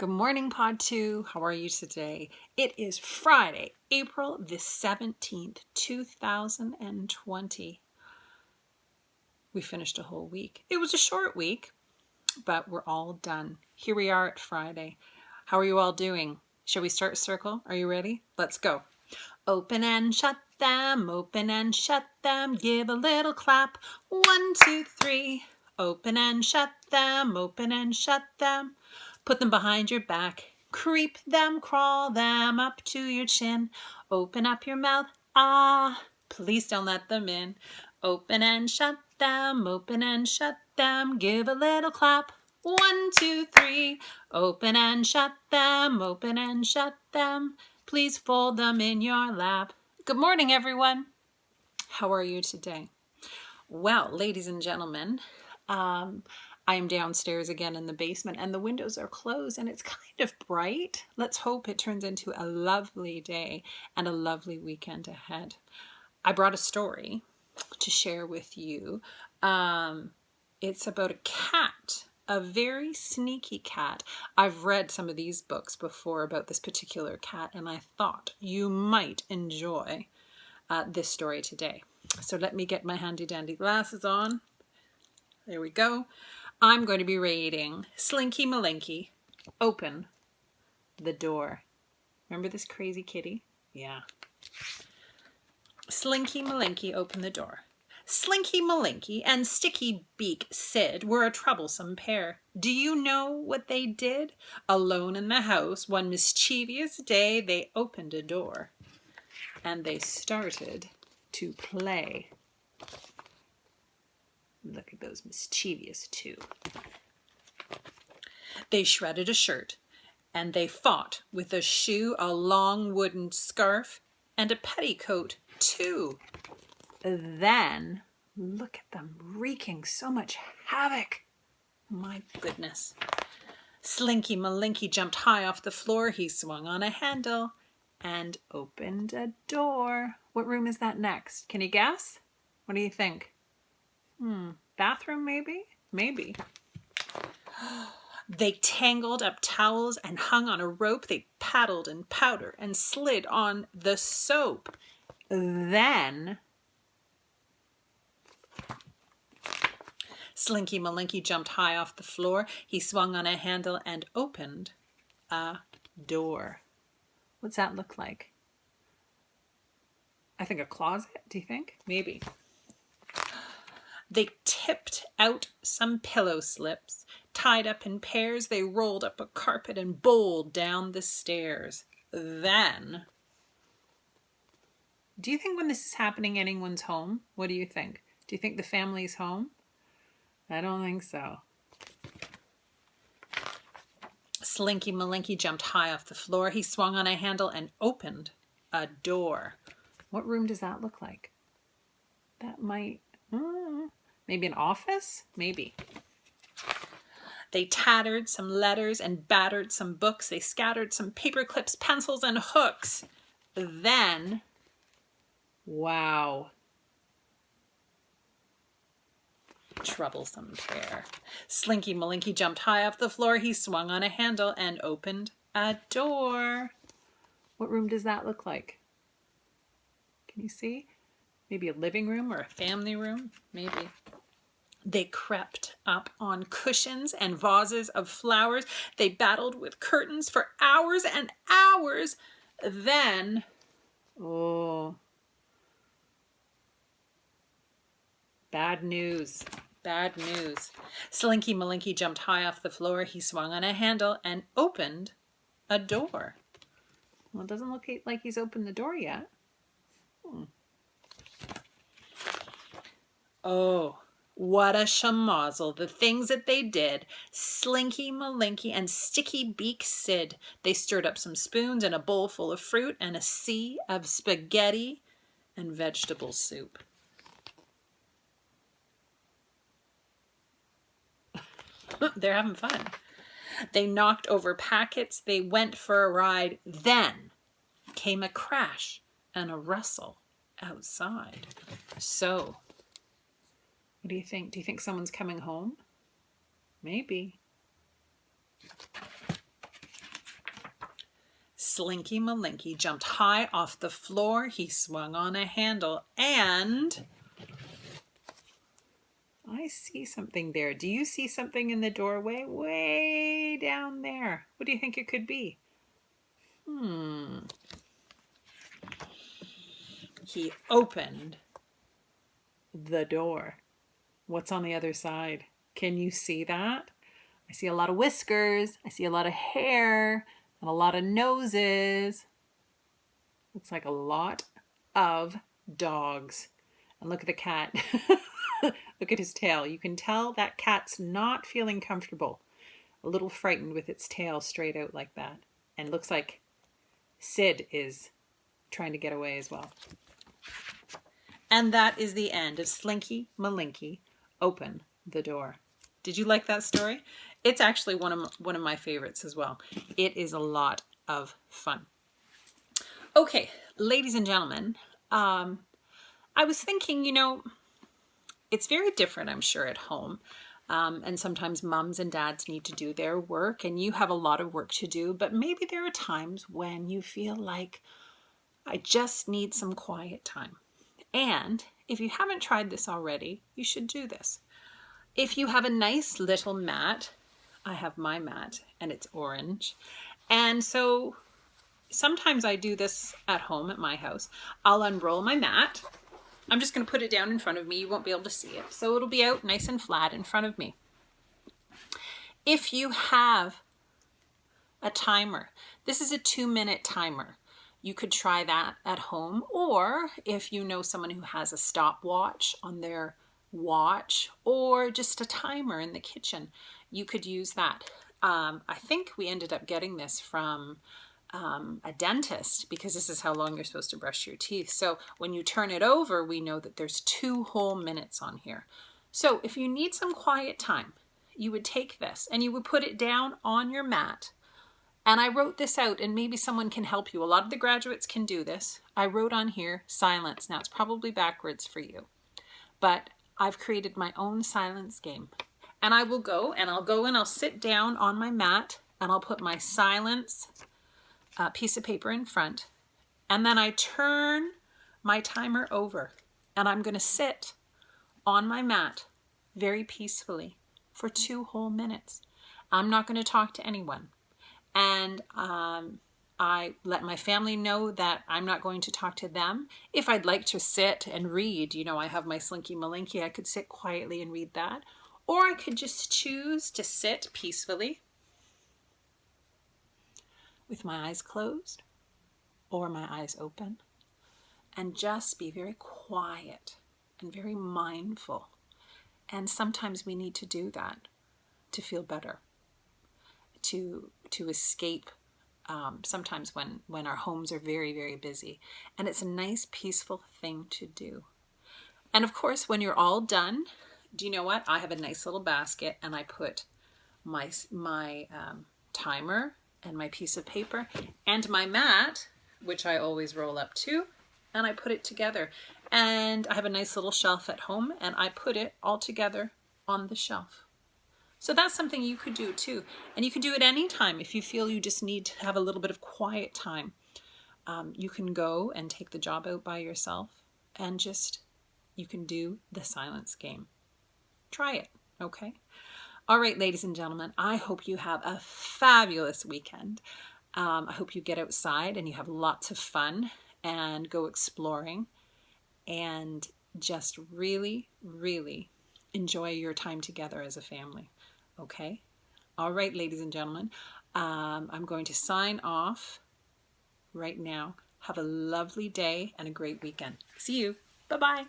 Good morning, Pod 2. How are you today? It is Friday, April the 17th, 2020. We finished a whole week. It was a short week, but we're all done. Here we are at Friday. How are you all doing? Shall we start a circle? Are you ready? Let's go. Open and shut them, open and shut them, give a little clap. 1, 2, 3. Open and shut them, open and shut them. Put them behind your back. Creep them, crawl them up to your chin. Open up your mouth. Ah, please don't let them in. Open and shut them, open and shut them. Give a little clap. 1, 2, 3. Open and shut them, open and shut them. Please fold them in your lap. Good morning, everyone. How are you today? Well, ladies and gentlemen, I am downstairs again in the basement and the windows are closed and it's kind of bright. Let's hope it turns into a lovely day and a lovely weekend ahead. I brought a story to share with you. It's about a cat, a very sneaky cat. I've read some of these books before about this particular cat and I thought you might enjoy this story today. So let me get my handy dandy glasses on. There we go. I'm going to be reading Slinky Malinky, Open the Door. Remember this crazy kitty? Yeah. Slinky Malinky, Open the Door. Slinky Malinky and Sticky Beak Sid were a troublesome pair. Do you know what they did? Alone in the house, one mischievous day, they opened a door and they started to play. Look at those mischievous two. They shredded a shirt, and they fought with a shoe, a long wooden scarf, and a petticoat, too. Then, look at them wreaking so much havoc. My goodness. Slinky Malinky jumped high off the floor. He swung on a handle and opened a door. What room is that next? Can you guess? What do you think? Bathroom maybe? Maybe. They tangled up towels and hung on a rope. They paddled in powder and slid on the soap. Then Slinky Malinky jumped high off the floor. He swung on a handle and opened a door. What's that look like? I think a closet, do you think? Maybe. They tipped out some pillow slips. Tied up in pairs, they rolled up a carpet and bowled down the stairs. Then, do you think when this is happening, anyone's home? What do you think? Do you think the family's home? I don't think so. Slinky Malinky jumped high off the floor. He swung on a handle and opened a door. What room does that look like? That might... maybe an office? Maybe. They tattered some letters and battered some books. They scattered some paper clips, pencils, and hooks. Then, wow. Troublesome pair. Slinky Malinky jumped high off the floor. He swung on a handle and opened a door. What room does that look like? Can you see? Maybe a living room or a family room? Maybe. They crept up on cushions and vases of flowers. They battled with curtains for hours and hours. Then, bad news. Bad news. Slinky Malinky jumped high off the floor. He swung on a handle and opened a door. Well, it doesn't look like he's opened the door yet. Oh, what a schmozzle, the things that they did. Slinky Malinky and Sticky Beak Sid. They stirred up some spoons and a bowl full of fruit and a sea of spaghetti and vegetable soup. They're having fun. They knocked over packets. They went for a ride. Then came a crash and a rustle outside. So, what do you think? Do you think someone's coming home? Maybe. Slinky Malinky jumped high off the floor. He swung on a handle and I see something there. Do you see something in the doorway? Way down there. What do you think it could be? He opened the door. What's on the other side? Can you see that? I see a lot of whiskers. I see a lot of hair and a lot of noses. Looks like a lot of dogs. And look at the cat. Look at his tail. You can tell that cat's not feeling comfortable. A little frightened with its tail straight out like that. And looks like Sid is trying to get away as well. And that is the end of Slinky Malinky Open the Door. Did you like that story? It's actually one of my favorites as well. It is a lot of fun. Okay, ladies and gentlemen, I was thinking, you know, it's very different, I'm sure, at home. And sometimes mums and dads need to do their work and you have a lot of work to do, but maybe there are times when you feel like I just need some quiet time. And if you haven't tried this already, you should do this. If you have a nice little mat, I have my mat and it's orange. And so sometimes I do this at home at my house. I'll unroll my mat. I'm just going to put it down in front of me. You won't be able to see it. So it'll be out nice and flat in front of me. If you have a timer, this is a 2-minute timer. You could try that at home, or if you know someone who has a stopwatch on their watch or just a timer in the kitchen, you could use that. I think we ended up getting this from a dentist because this is how long you're supposed to brush your teeth. So when you turn it over, we know that there's 2 whole minutes on here. So if you need some quiet time, you would take this and you would put it down on your mat. And I wrote this out and maybe someone can help you. A lot of the graduates can do this. I wrote on here silence. Now it's probably backwards for you, but I've created my own silence game. And I will go and I'll sit down on my mat and I'll put my silence piece of paper in front. And then I turn my timer over and I'm going to sit on my mat very peacefully for 2 whole minutes. I'm not going to talk to anyone. And I let my family know that I'm not going to talk to them. If I'd like to sit and read, you know, I have my Slinky Malinky, I could sit quietly and read that. Or I could just choose to sit peacefully with my eyes closed or my eyes open and just be very quiet and very mindful. And sometimes we need to do that to feel better. To escape sometimes when our homes are very, very busy. And it's a nice, peaceful thing to do. And of course, when you're all done, do you know what? I have a nice little basket and I put my timer and my piece of paper and my mat, which I always roll up too, and I put it together. And I have a nice little shelf at home and I put it all together on the shelf. So that's something you could do too. And you can do it anytime if you feel you just need to have a little bit of quiet time. You can go and take the job out by yourself and you can do the silence game. Try it, okay? All right, ladies and gentlemen, I hope you have a fabulous weekend. I hope you get outside and you have lots of fun and go exploring and just really, really enjoy your time together as a family. Okay. All right, ladies and gentlemen, I'm going to sign off right now. Have a lovely day and a great weekend. See you. Bye-bye.